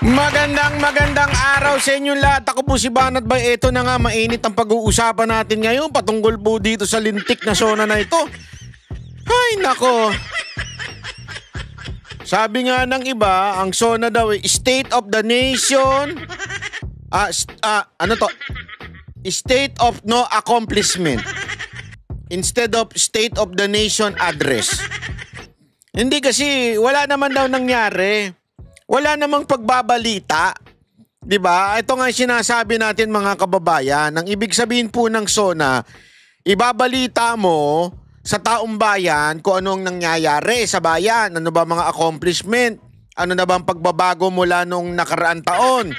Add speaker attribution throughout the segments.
Speaker 1: Magandang araw sa inyong lahat. Ako po si Banat Bay. Ito na nga, mainit ang pag-uusapan natin ngayon patungkol po dito sa lintik na zona na ito. Ay nako. Sabi nga ng iba, ang zona daw ay State of the Nation. State of no accomplishment instead of State of the Nation address. Hindi kasi wala naman daw nangyari. Wala namang pagbabalita. 'Di ba? Ito nga sinasabi natin mga kababayan. Ang ibig sabihin po ng SONA, ibabalita mo sa taong bayan kung anong nangyayari sa bayan. Ano ba mga accomplishment? Ano na ba ang pagbabago mula nung nakaraang taon?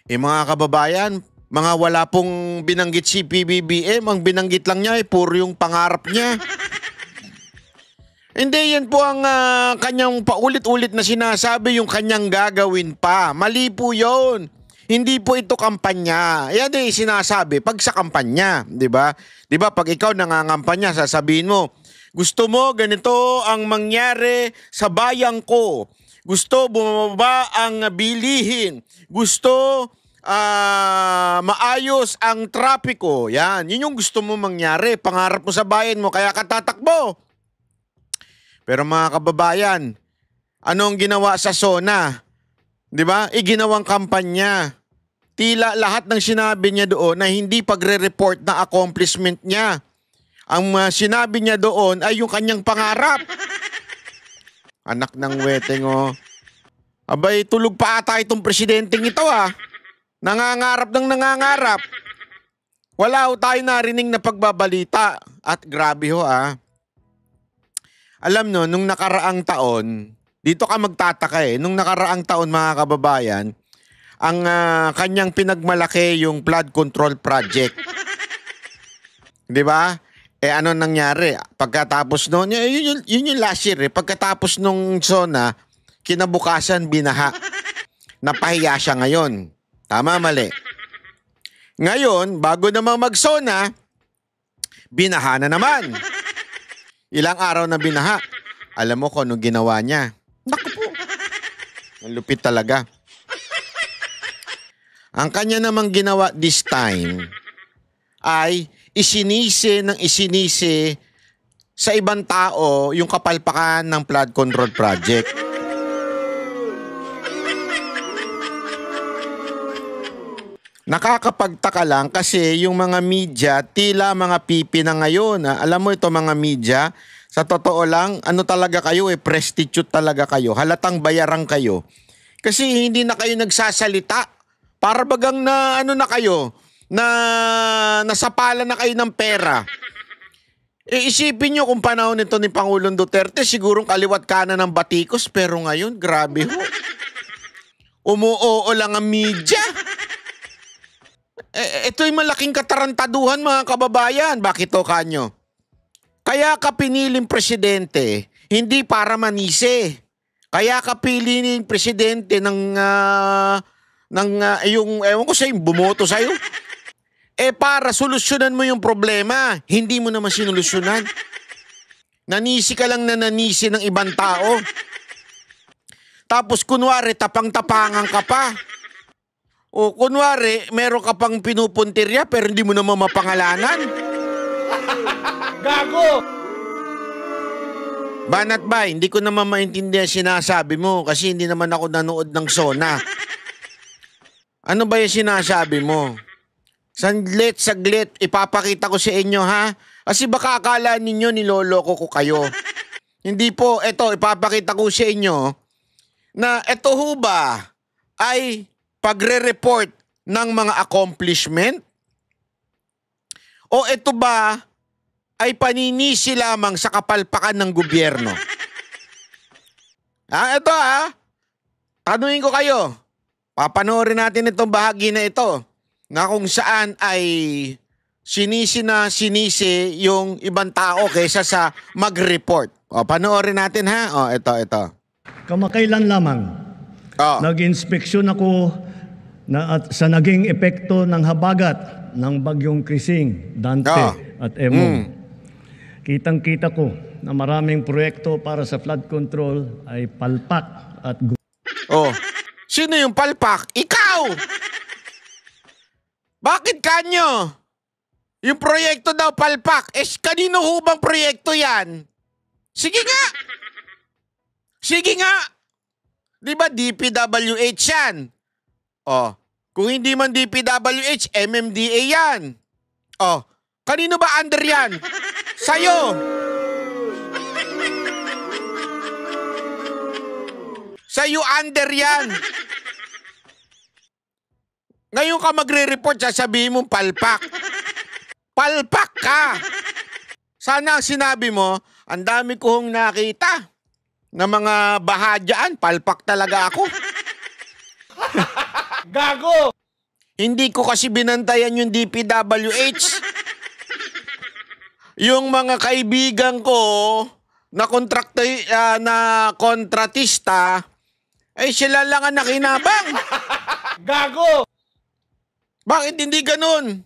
Speaker 1: Mga kababayan, mga wala pong binanggit si PBBM. Ang binanggit lang niya ay puro yung pangarap niya. Hindi, yan po ang kanyang paulit-ulit na sinasabi, yung kanyang gagawin pa. Mali po yun. Hindi po ito kampanya. Yan eh, sinasabi pag sa kampanya, di ba? Di ba, pag ikaw nangangampanya, sasabihin mo, gusto mo ganito ang mangyari sa bayan ko. Gusto bumaba ang bilihin. Gusto maayos ang trapiko. Yan, yun yung gusto mo mangyari. Pangarap mo sa bayan mo, kaya ka tatakbo. Pero mga kababayan, anong ginawa sa SONA? 'Di ba? Ginawang kampanya. Tila lahat ng sinabi niya doon na hindi pagre-report na accomplishment niya. Ang sinabi niya doon ay yung kanyang pangarap. Anak ng weteng oh. Abay, tulog pa ata itong presidenteng ito ah. Nangangarap ng nangangarap. Wala ho tayo narinig na pagbabalita. At grabe ho ah. Alam no, nung nakaraang taon, dito ka magtataka eh, nung nakaraang taon mga kababayan, ang kanyang pinagmalaki yung flood control project. 'Di ba? Ano nangyari? Pagkatapos noon, yun yung last year eh, pagkatapos nung SONA, kinabukasan binaha. Napahiya siya ngayon. Tama, mali. Ngayon, bago namang mag-SONA, binaha na naman. Ilang araw na binaha. Alam mo kung anong ginawa niya? Naku po. Ang lupit talaga. Ang kanya namang ginawa this time ay isinisi sa ibang tao yung kapalpakan ng flood control project. Nakakapagtaka lang kasi yung mga media, tila mga pipi na ngayon. Alam mo ito mga media, sa totoo lang, ano talaga kayo prostitute talaga kayo. Halatang bayaran kayo. Kasi hindi na kayo nagsasalita. Para bagang na ano na kayo, na nasapala na kayo ng pera. Isipin nyo kung panahon nito ni Pangulong Duterte, sigurong kaliwat kanan ng batikos, pero ngayon, grabe ho. Umuoo lang ang media. Ito'y malaking katarantaduhan mga kababayan. Bakit o kanyo? Kaya ka piniling presidente, hindi para manise. Kaya ka piniling presidente ng yung, ewan ko sa'yo, bumoto sa'yo. Para solusyonan mo yung problema, hindi mo naman sinulusyonan. Nanisi ka lang na nanisi ng ibang tao. Tapos kunwari, tapang-tapangan ka pa. O kunwari, meron ka pang pinupuntirya pero hindi mo naman mapangalanan. Gago! Banat ba, hindi ko naman maintindihan sinasabi mo kasi hindi naman ako nanood ng SONA. Ano ba yung sinasabi mo? Saglit, ipapakita ko sa inyo ha. Kasi baka akala ninyo niloloko ko kayo. Hindi po, eto, ipapakita ko sa inyo na eto ho ba ay pagre-report ng mga accomplishment? O ito ba ay paninisi lamang sa kapalpakan ng gobyerno? Ito tanungin ko kayo. Papanoorin natin itong bahagi na ito na kung saan ay sinisi yung ibang tao kaysa sa mag-report. Panoorin natin ha. Ito.
Speaker 2: Kamakailan lamang, nag-inspeksyon ako sa naging epekto ng habagat ng bagyong Krising, Dante at Emong. Kitang-kita ko na maraming proyekto para sa flood control ay palpak at
Speaker 1: Sino yung palpak? Ikaw! Bakit kanyo? Yung proyekto daw palpak. Kanino hubang proyekto yan? Sige nga! Sige nga! Di ba DPWH yan? Kung hindi man DPWH, MMDA yan. Kanino ba under yan? Sa'yo! Sa'yo under yan. Ngayon ka magre-report, sasabihin mong palpak. Palpak ka! Sana ang sinabi mo, ang dami kong nakita na mga bahadyaan, palpak talaga ako.
Speaker 3: Gago!
Speaker 1: Hindi ko kasi binantayan yung DPWH. Yung mga kaibigan ko na kontratista, sila lang ang nakinabang.
Speaker 3: Gago!
Speaker 1: Bakit hindi ganun?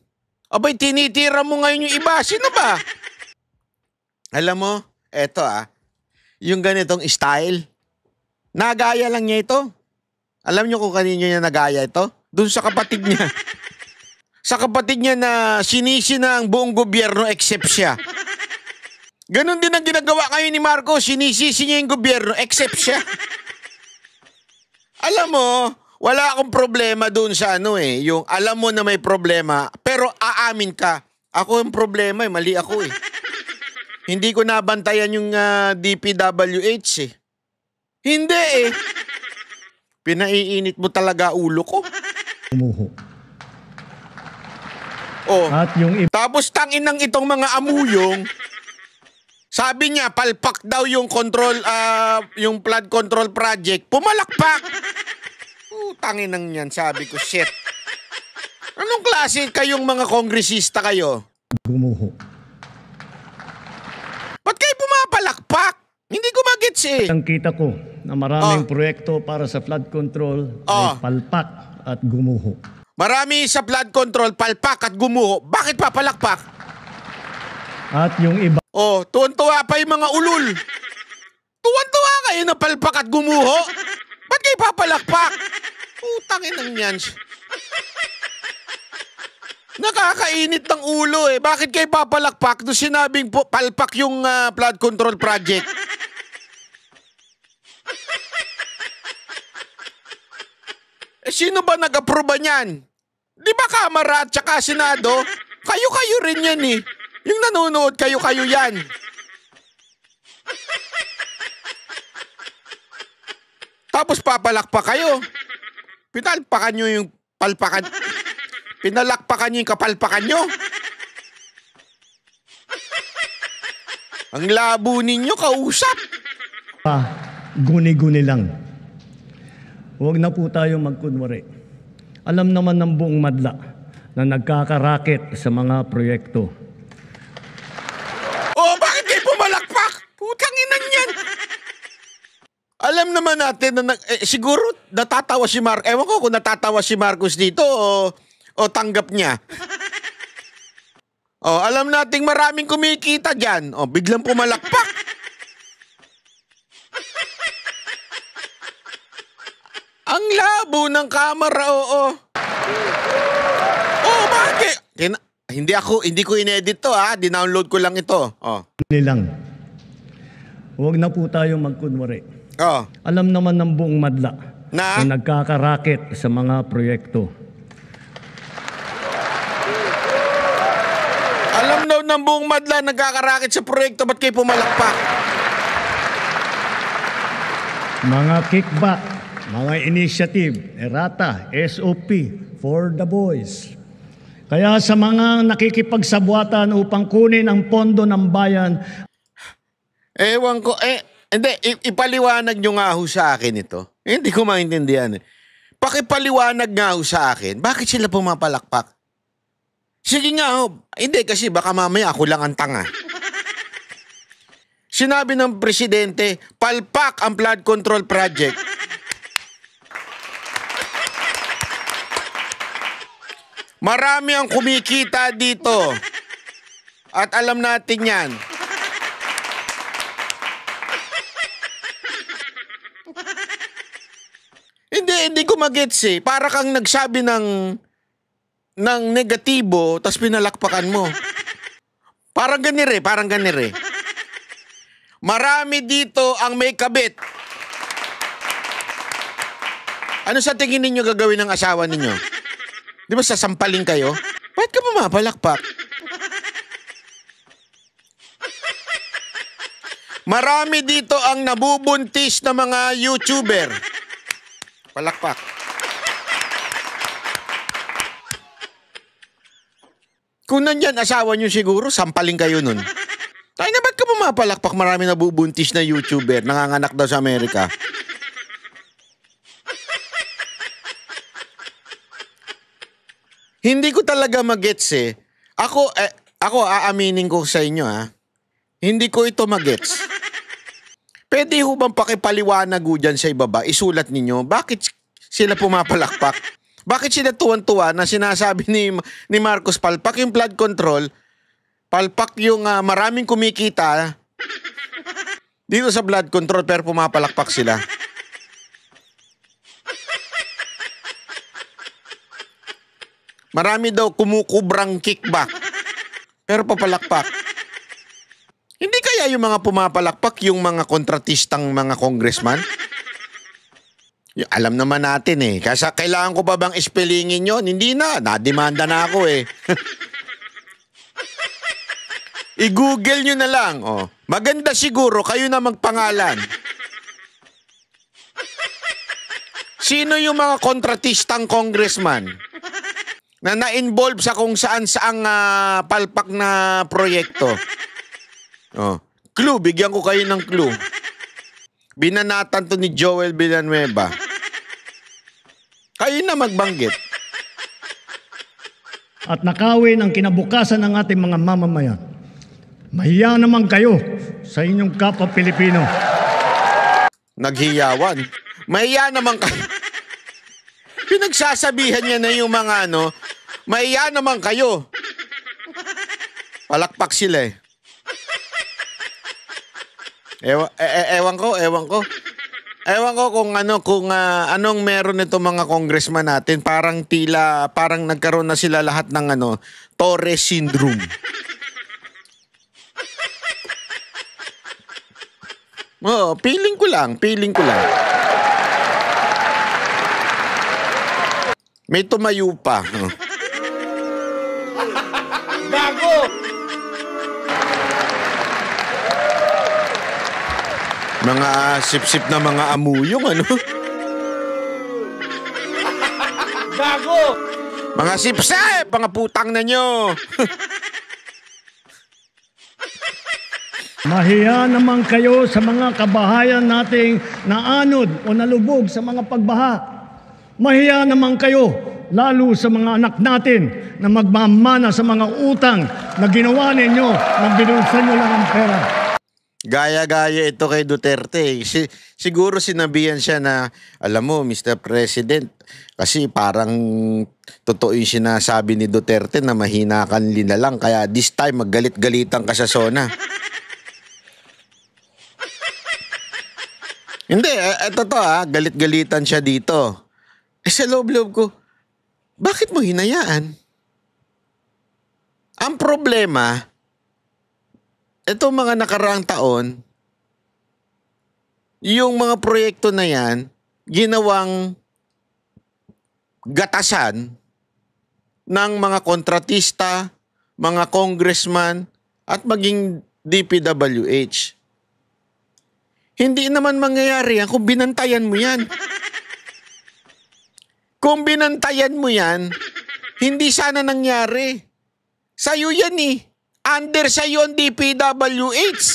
Speaker 1: Abay, tinitira mo ngayon yung iba. Sino ba? Alam mo, eto yung ganitong style, nagaya lang niya ito. Alam niyo kung kanino niya nagaya ito? Doon sa kapatid niya. Sa kapatid niya na sinisi na ang buong gobyerno except siya. Ganon din ang ginagawa ngayon ni Marcos. Sinisisi niya yung gobyerno except siya. Alam mo, wala akong problema doon sa yung alam mo na may problema, pero aamin ka. Ako yung problema, mali ako Hindi ko nabantayan yung DPWH Hindi Pinaiinit mo talaga ulo ko.
Speaker 2: Umuho.
Speaker 1: At yung tapos tangin ng itong mga amuyong, sabi niya palpak daw yung yung flood control project, pumalakpak. Tangin ng yan, sabi ko, shit. Anong klase kayong mga kongresista kayo?
Speaker 2: Umuho.
Speaker 1: Ba't kayo pumapalakpak? Hindi ko magets
Speaker 2: Ang kita ko na maraming proyekto para sa flood control ay palpak at gumuho.
Speaker 1: Marami sa flood control, palpak at gumuho. Bakit papalakpak?
Speaker 2: At yung iba...
Speaker 1: tuwan-tuwa pa yung mga ulul. Tuwan-tuwa kayo na palpak at gumuho. Ba't kayo papalakpak? Utangin ng yan. Nakakainit ng ulo Bakit kayo papalakpak doon sinabing palpak yung flood control project? Sino ba nag-aproba niyan? Di ba Kamara at saka Senado? Kayo-kayo rin yan Yung nanonood, kayo-kayo yan. Tapos papalakpak kayo. Pinalpakan nyo yung palpakan. Pinalakpakan nyo yung kapalpakan nyo. Ang labo ninyo, kausap.
Speaker 2: Guni-guni lang. Huwag na po tayo magkunwari. Alam naman ng buong madla na nagkakaraket sa mga proyekto.
Speaker 1: Bakit kayo pumalakpak? Putang ina niyan. Alam naman natin na siguro natatawa si Marcos. Ewan ko kung natatawa si Marcos dito o tanggap niya. Alam nating maraming kumikita dyan. Biglang pumalakpak. Ang labo ng kamera, bakit? Hindi ko inedit to dinownload ko lang ito.
Speaker 2: Nilang. Huwag na po tayo magkunwari. Alam naman ng buong madla na nagkakaraket sa mga proyekto.
Speaker 1: Alam daw ng buong madla nagkakarakit sa proyekto, ba't kayo pumalakpak?
Speaker 2: Mga kickback, mga initiative, errata, SOP, for the boys. Kaya sa mga nakikipagsabwatan upang kunin ang pondo ng bayan.
Speaker 1: Ewan ko, hindi, ipaliwanag nyo nga ho sa akin ito. Hindi ko maintindihan. Pakipaliwanag nga ho sa akin, bakit sila pumapalakpak? Sige nga ho, hindi kasi baka mamaya ako lang ang tanga. Sinabi ng presidente, palpak ang flood control project. Marami ang kumikita dito. At alam natin yan. Hindi ko magets eh. Para kang nagsabi ng negatibo, tas pinalakpakan mo. Parang ganire. Marami dito ang may kabit. Ano sa tingin ninyo gagawin ng asawa ninyo? Di ba sasampaling kayo? Bakit ka pumapalakpak? Marami dito ang nabubuntis na mga YouTuber. Palakpak. Kung nandyan asawa nyo siguro, sampaling kayo nun. Tayo na ba't ka pumapalakpak? Marami nabubuntis na YouTuber, nanganganak daw sa Amerika. Hindi ko talaga magets eh. Ako aaminin ko sa inyo ha. Hindi ko ito magets. Pwede ho bang pakipaliwanag ho dyan sa ibaba, isulat ninyo, bakit sila pumapalakpak? Bakit sila tuwan-tuwa na sinasabi ni Marcos palpak yung flood control, palpak yung maraming kumikita dito sa flood control pero pumapalakpak sila? Marami daw kumukubrang kickback pero papalakpak. Hindi kaya yung mga pumapalakpak yung mga kontratistang mga congressman? Alam naman natin eh. Kasi kailangan ko pa bang ispelingin yun? Hindi na. Nademanda na ako eh. I-google nyo na lang. Oh. Maganda siguro kayo na magpangalan. Sino yung mga kontratistang congressman na na-involve sa kung saan-saang palpak na proyekto? Oh. Clue, bigyan ko kayo ng clue. Binanatan to ni Joel Villanueva. Kayo na magbanggit.
Speaker 2: At nakawin ang kinabukasan ng ating mga mamamayan. Mahiya naman kayo sa inyong kapwa Pilipino.
Speaker 1: Naghiyawan. Mahiya naman kayo. Pinagsasabihan niya na yung mga mahiya naman kayo. Palakpak sila eh. Ewan ko. Ewan ko kung anong meron nito mga congressman natin. Parang nagkaroon na sila lahat ng Torres syndrome. Oh, feeling ko lang. May tumayo pa.
Speaker 3: Gago!
Speaker 1: Mga sip-sip na mga amuyong,
Speaker 3: Gago!
Speaker 1: Mga sip-sip! Mga putang na nyo!
Speaker 2: Mahiya naman kayo sa mga kabahayan nating naanod o nalubog sa mga pagbaha. Mahiya naman kayo, lalo sa mga anak natin na magmamana sa mga utang na ginawa ninyo nang binulsan nyo lang ang pera.
Speaker 1: Gaya-gaya ito kay Duterte. Siguro sinabihan siya na, alam mo, Mr. President, kasi parang totoo yung sinasabi ni Duterte na mahina kang linalang, kaya this time maggalit-galitan ka sa SONA. Hindi, totoo galit-galitan siya dito. Sa loob-loob ko, bakit mo hinayaan? Ang problema, ito mga nakaraang taon, yung mga proyekto na yan, ginawang gatasan ng mga kontratista, mga congressman, at maging DPWH. Hindi naman mangyayari yan kung binantayan mo yan. Kung binantayan mo yan, hindi sana nangyari. Sa'yo yan eh. Under sa'yo ang DPWH.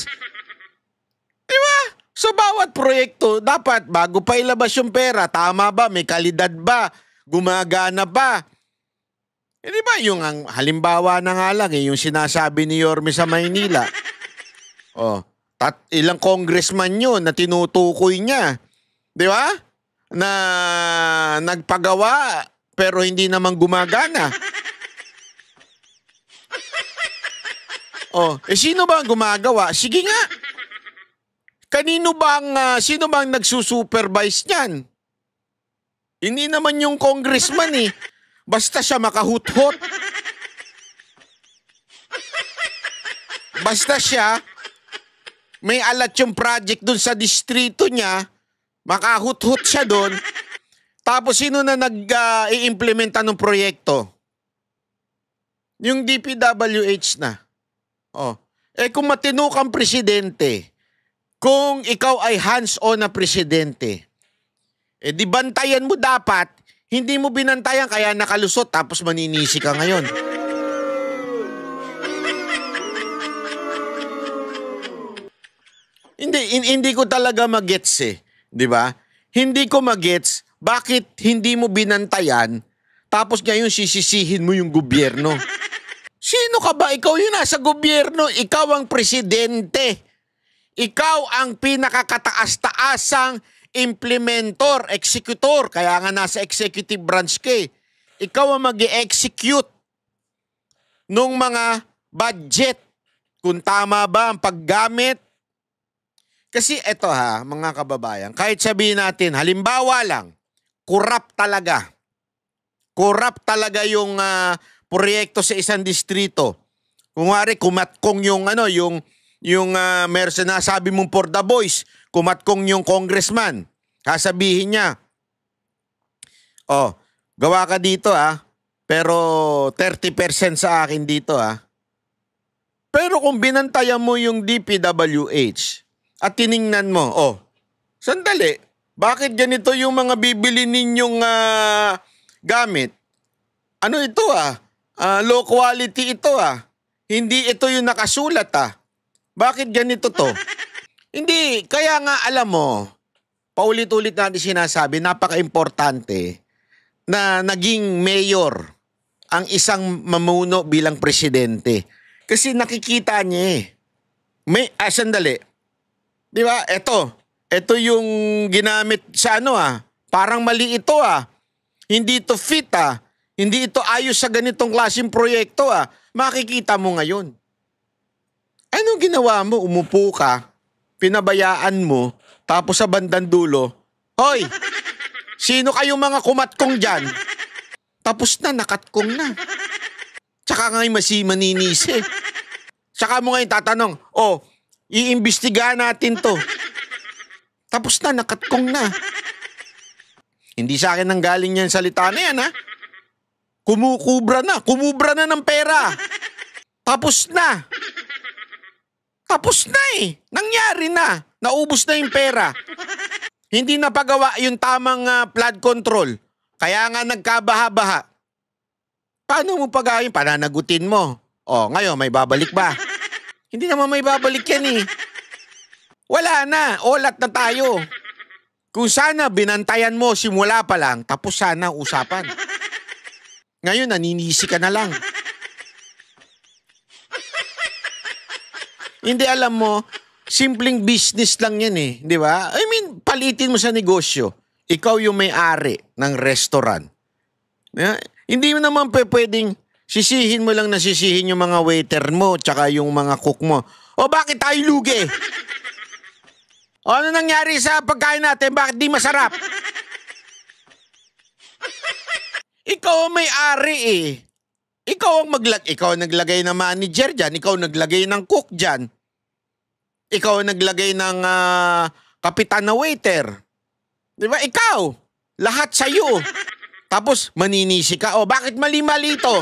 Speaker 1: Diba? So bawat proyekto, dapat bago pa ilabas yung pera, tama ba? May kalidad ba? Gumagana ba? Di ba yung halimbawa na nga lang yung sinasabi ni Yorme sa Maynila. Ilang congressman yun na tinutukoy niya. Di ba? Na nagpagawa pero hindi naman gumagana. Sino ba ang gumagawa? Sige nga. Sino bang nagsusupervise niyan? Hindi naman yung congressman eh. Basta siya makahut-hut. Basta siya, may alat yung project dun sa distrito niya, makahut-hut siya dun, tapos sino na nag-i-implementa ng proyekto? Yung DPWH na. Oh. Kung matino kang presidente, kung ikaw ay hands-on na presidente, di bantayan mo dapat, hindi mo binantayan kaya nakalusot tapos maninisi ka ngayon. Hindi ko talaga magets eh, 'di ba? Hindi ko magets bakit hindi mo binantayan tapos ngayon sisisihin mo yung gobyerno. Sino ka ba? Ikaw yung nasa gobyerno, ikaw ang presidente. Ikaw ang pinakakataas-taasang implementor, executor, kaya nga nasa executive branch ka eh. Ikaw ang mag-i-execute nung mga budget. Kung tama ba ang paggamit. Kasi eto ha, mga kababayan, kahit sabihin natin, halimbawa lang, corrupt talaga. Corrupt talaga yung proyekto sa isang distrito. Kung wari, kumatkong yung meron na sabi mong for the boys, kumatkong yung congressman. Sasabihin niya, gawa ka dito pero 30% sa akin dito Pero kung binantayan mo yung DPWH at tiningnan mo, sandali, bakit ganito yung mga bibili ninyong gamit? Ano ito low quality ito Hindi ito yung nakasulat Bakit ganito to? Hindi, kaya nga alam mo, paulit-ulit natin sinasabi, napaka-importante na naging mayor ang isang mamuno bilang presidente. Kasi nakikita niya sandali. Di ba? Ito yung ginamit sa parang mali ito Hindi ito fit Hindi ito ayos sa ganitong klaseng proyekto Makikita mo ngayon. Anong ginawa mo? Umupo ka, pinabayaan mo, tapos sa bandang dulo, hoy, sino kayong mga kumatkong dyan? Tapos na, nakatkong na. Tsaka ngayon maninisi. Tsaka mo ngayon tatanong, iimbestigahan natin to. Tapos na, nakatkong na. Hindi sa akin nang galing yan salita na yan kumubra na ng pera. Tapos na. Tapos na nangyari na. Naubos na yung pera. Hindi na pagawa yung tamang flood control. Kaya nga nagkabaha-baha. Paano mo pagayin? Pananagutin mo. Ngayon may babalik ba? Hindi naman may babalik yan Wala na. Olat na tayo. Kung sana binantayan mo simula pa lang, tapos sana usapan. Ngayon, naninisi ka na lang. Hindi, alam mo, simpleng business lang yan di ba? I mean, palitin mo sa negosyo. Ikaw yung may-ari ng restaurant. Hindi mo naman pwedeng sisihin mo lang na sisihin yung mga waiter mo tsaka yung mga cook mo. Bakit tayo lugi? Ano nangyari sa pagkain natin? Bakit di masarap? Ikaw ang may-ari Ikaw ang naglagay ng manager dyan. Ikaw ang naglagay ng cook dyan. Ikaw ang naglagay ng kapitan na waiter. Di ba? Ikaw. Lahat sa'yo. Tapos maninisi ka. Bakit mali-mali ito?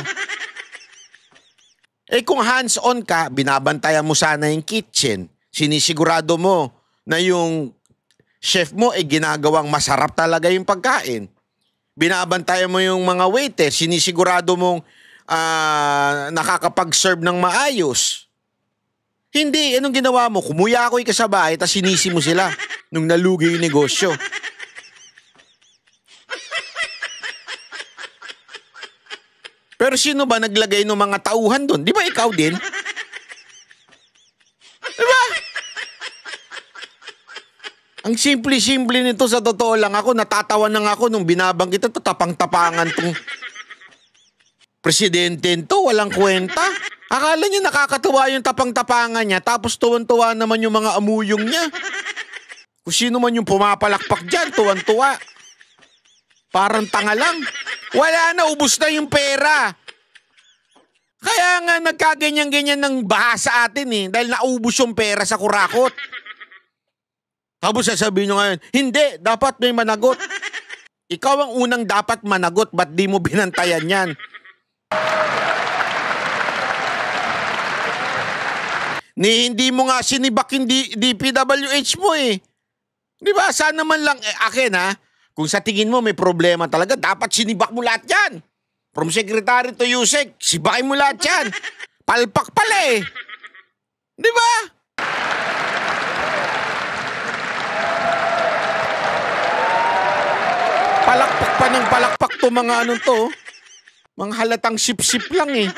Speaker 1: Kung hands-on ka, binabantayan mo sana yung kitchen. Sinisigurado mo na yung chef mo ginagawang masarap talaga yung pagkain. Binabantayan mo yung mga waiter, sinisigurado mong nakakapag-serve ng maayos. Hindi, anong ginawa mo? Kumuyakoy ka sa bahay, tapos sinisi mo sila nung nalugi yung negosyo. Pero sino ba naglagay ng mga tauhan doon? Di ba ikaw din? Di ba? Ang simple-simple nito, sa totoo lang ako, natatawa na nga ako nung binabanggit ito, tapang-tapangan tong presidente ito, walang kwenta. Akala niya nakakatuwa yung tapang-tapangan niya, tapos tuwan-tuwa naman yung mga amuyong niya. Kung sino man yung pumapalakpak dyan, tuwan-tuwa. Parang tanga lang. Wala na, ubos na yung pera. Kaya nga nagkaganyan-ganyan ng baha sa atin eh. Dahil naubos yung pera sa kurakot. Tapos sasabihin nyo ngayon, hindi, dapat may managot. Ikaw ang unang dapat managot, ba't di mo binantayan yan? Hindi mo nga sinibak yung DPWH mo eh. Di ba? Sana man lang, akin ha, kung sa tingin mo may problema talaga, dapat sinibak mo lahat yan. From secretary to Yusek, sibakin mo lahat yan. Palpak pala eh. Di ba? Palakpak pa ng palakpak to mga anong to. Mga halatang sip-sip lang eh.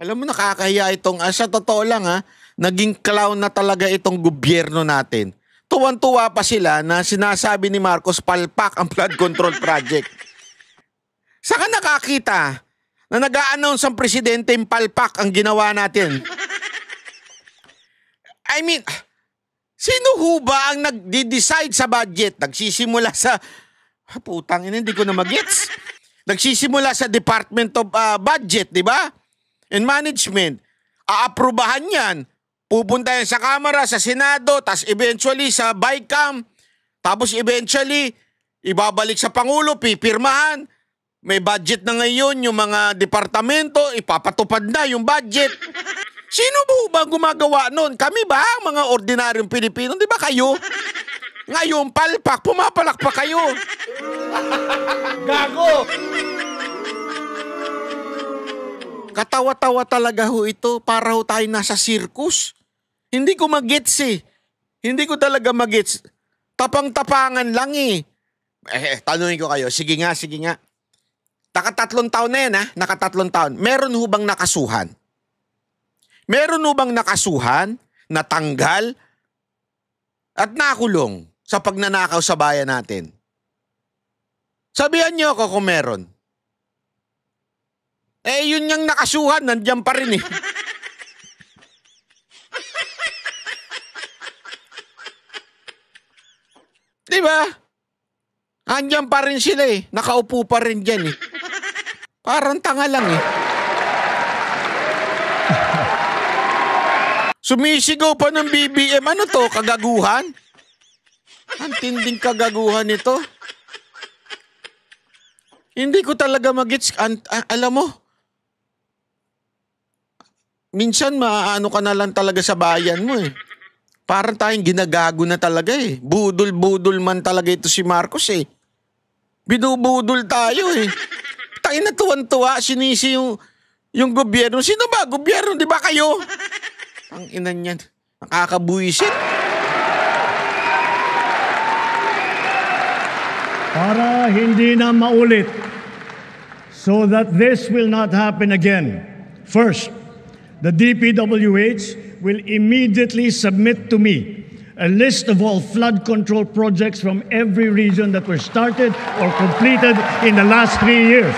Speaker 1: Alam mo, nakakahiya itong, sa totoo lang ha, naging clown na talaga itong gobyerno natin. Tuwan-tuwa pa sila na sinasabi ni Marcos palpak ang flood control project. Saan ka nakakita na nag-a-announce ang presidente yung palpak ang ginawa natin? I mean, sino ho ba ang nag-decide sa budget? Nagsisimula sa, putang ina, hindi ko na magets. Nagsisimula sa Department of Budget, di ba? And Management. Aaprubahan yan. Pupunta yan sa Kamara, sa Senado, tas eventually sa BICAM. Tapos eventually, ibabalik sa Pangulo, pipirmahan. May budget na ngayon yung mga departamento, ipapatupad na yung budget. Sino ba gumagawa nun? Kami ba, mga ordinaryong Pilipino? Di ba kayo? Ngayon, palpak, pumapalakpak kayo.
Speaker 3: Gago!
Speaker 1: Katawa-tawa talaga ho ito. Para ho tayo nasa circus. Hindi ko magets eh. Hindi ko talaga magets. Tapang-tapangan lang eh. Tanungin ko kayo. Sige nga, sige nga. Nakatatlong taon na yan ha. Nakatatlong taon. Meron ho bang nakasuhan? Meron ho bang nakasuhan, natanggal, at nakulong sa pagnanakaw sa bayan natin? Sabihan niyo ako kung meron. Yun yung nakasuhan, nandiyan pa rin eh. Diba? Nandiyan pa rin sila eh. Nakaupo pa rin dyan eh. Parang tanga lang eh. Sumisigaw pa ng BBM. Ano to? Kagaguhan? Ang tinding kagaguhan ito. Hindi ko talaga magets. Alam mo, minsan maaano ka na lang talaga sa bayan mo eh. Parang tayong ginagago na talaga eh. Budol-budol man talaga ito si Marcos eh. Binubudol tayo eh. Tayo na tuwan-tuwa, sinisi yung gobyerno. Sino ba? Gobyerno, di ba kayo? Ang ina niyan. Nakakabuisit.
Speaker 2: Para hindi na maulit, so that this will not happen again. First, the DPWH will immediately submit to me a list of all flood control projects from every region that were started or completed in the last 3 years.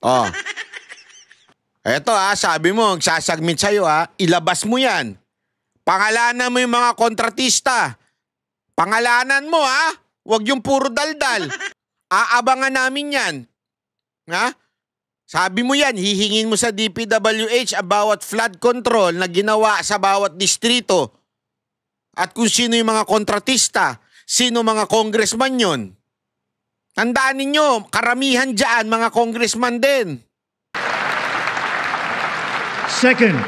Speaker 1: Oh. Eto sabi mo, sasagmit sa'yo ilabas mo yan. Pangalanan mo yung mga kontratista. Pangalanan mo Huwag yung puro daldal. Aabangan namin yan. Ha? Sabi mo yan, hihingin mo sa DPWH about flood control na ginawa sa bawat distrito. At kung sino yung mga kontratista, sino mga congressman yon. Tandaan ninyo, karamihan dyan mga congressman din.
Speaker 2: Second,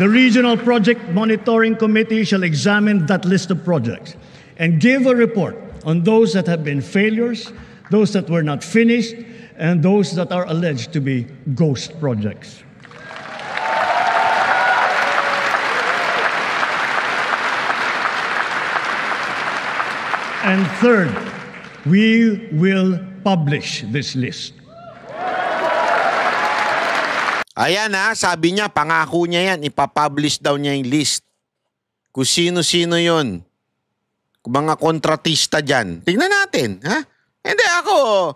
Speaker 2: the Regional Project Monitoring Committee shall examine that list of projects and give a report on those that have been failures, those that were not finished, and those that are alleged to be ghost projects. And third, we will publish this list.
Speaker 1: Ayan sabi niya, pangako niya yan, ipapublish daw niya yung list. Kung sino-sino yun. Kung mga kontratista dyan. Tingnan natin, ha? Hindi ako,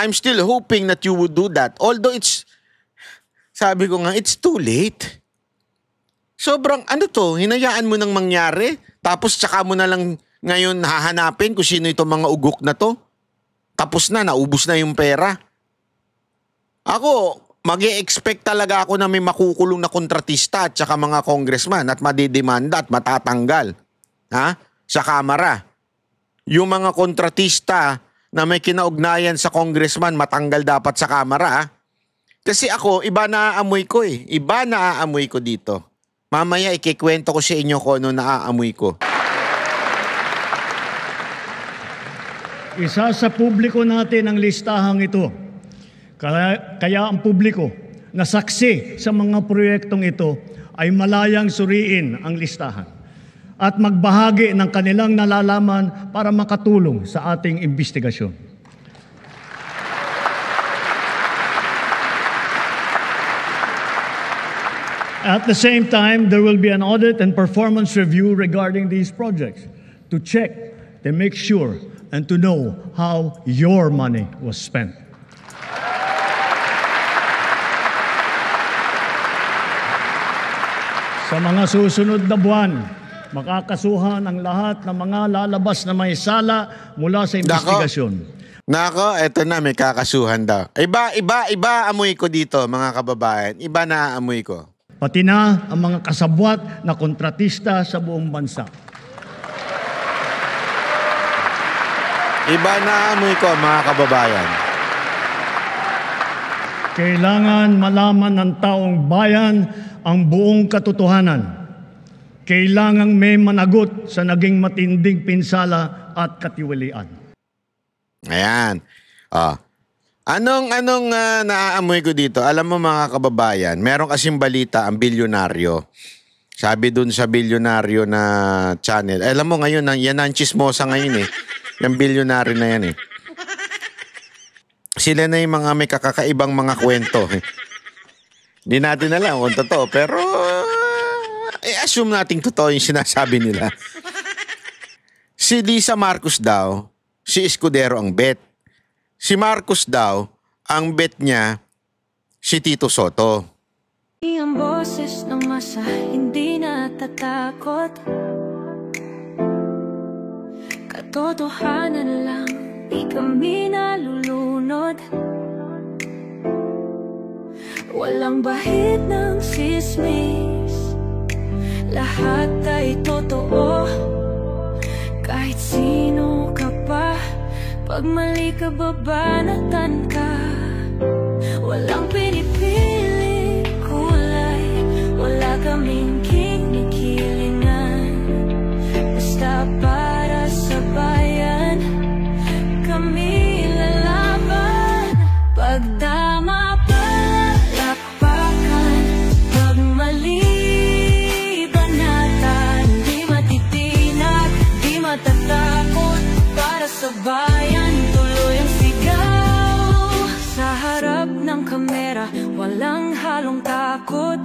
Speaker 1: I'm still hoping that you would do that. Although sabi ko nga, it's too late. Sobrang, hinayaan mo nang mangyari, tapos tsaka mo na lang Ngayon hahanapin kung sino itong mga ugok na to. Tapos na, naubos na yung pera. Ako, mag-e-expect talaga ako na may makukulong na kontratista at saka mga congressman at madidemanda at matatanggal. Ha? Sa Kamara. Yung mga kontratista na may kinaugnayan sa congressman, matanggal dapat sa Kamara. Ha? Kasi ako, iba naaamoy ko eh. Iba naaamoy ko dito. Mamaya ikikwento ko sa inyo kung ano naaamoy ko.
Speaker 2: Isa sa publiko natin ang listahang ito. Kaya ang publiko na saksi sa mga proyektong ito ay malayang suriin ang listahan at magbahagi ng kanilang nalalaman para makatulong sa ating investigasyon. At the same time, there will be an audit and performance review regarding these projects to check, to make sure, and to know how your money was spent. Sa mga susunod na buwan, makakasuhan ang lahat ng mga lalabas na may sala mula sa investigasyon.
Speaker 1: Nako, eto na, may kakasuhan daw. Iba amoy ko dito, mga kababayan. Iba na amoy ko.
Speaker 2: Pati na ang mga kasabwat na kontratista sa buong bansa.
Speaker 1: Iba na amoy ko, mga kababayan.
Speaker 2: Kailangan malaman ng taong bayan ang buong katotohanan. Kailangang may managot sa naging matinding pinsala at katiwalian.
Speaker 1: Ayan. Anong naaamoy ko dito? Alam mo mga kababayan, meron kasing balita ang bilyonaryo. Sabi dun sa bilyonaryo na channel. Alam mo ngayon, yan ang chismosa ngayon eh. Yung bilyonaryo na yan eh. Sila na yung mga may kakakaibang mga kwento. Hindi natin alam kung totoo, pero assume nating totoo yung sinasabi nila. Si Lisa Marcos daw, si Escudero ang bet. Si Marcos daw, ang bet niya, si Tito Soto.
Speaker 4: Ang boses ng masa, hindi natatakot. Katotohanan lang, di kami nalulunod. Walang bahid ng sismis, lahat ay totoo. Kahit sino ka pa, pag mali ka, babanatan ka. Walang pinipili kulay, wala kaming kinikilingan. Basta para sa bayan, kami lalaban. Pagdama palakpakan, pag mali banatan. Di matitinag, di matatakot, para sa bayan. Ng kamera, walang halong takot.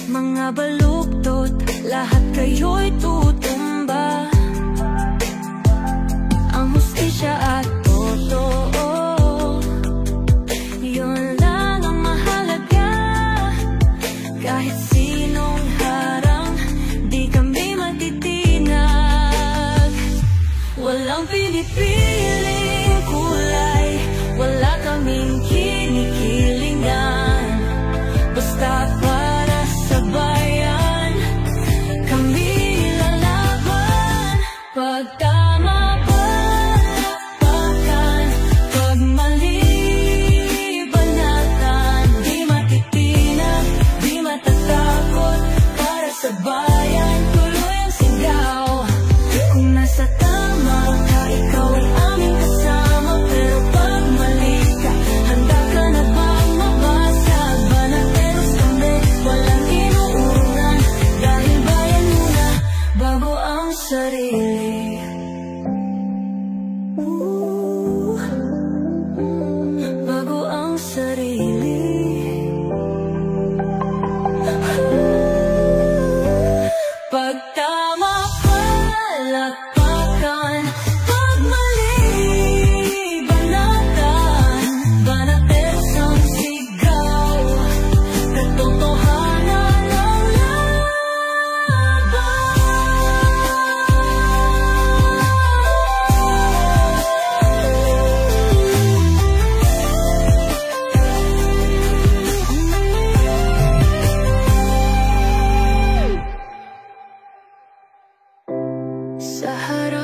Speaker 4: Mga baluktot, lahat kayo'y tutumba. Ang hustisya at totoo, yun lang ang mahalaga. Kahit sinong harang, di kami matitinag. Walang pinipiling kulay, wala kaming kinikilingan. Basta para sa bayan, kami lalaban. Pag tama palakpakan, pag mali banatan. Di matitinag, di matatakot, para sa bayan tuloy ang sigaw. Kung nasa tama ka, ikaw ay aming kasama. Pero pag mali ka, handa ka na bang mabasag? Banateros kami, sa harap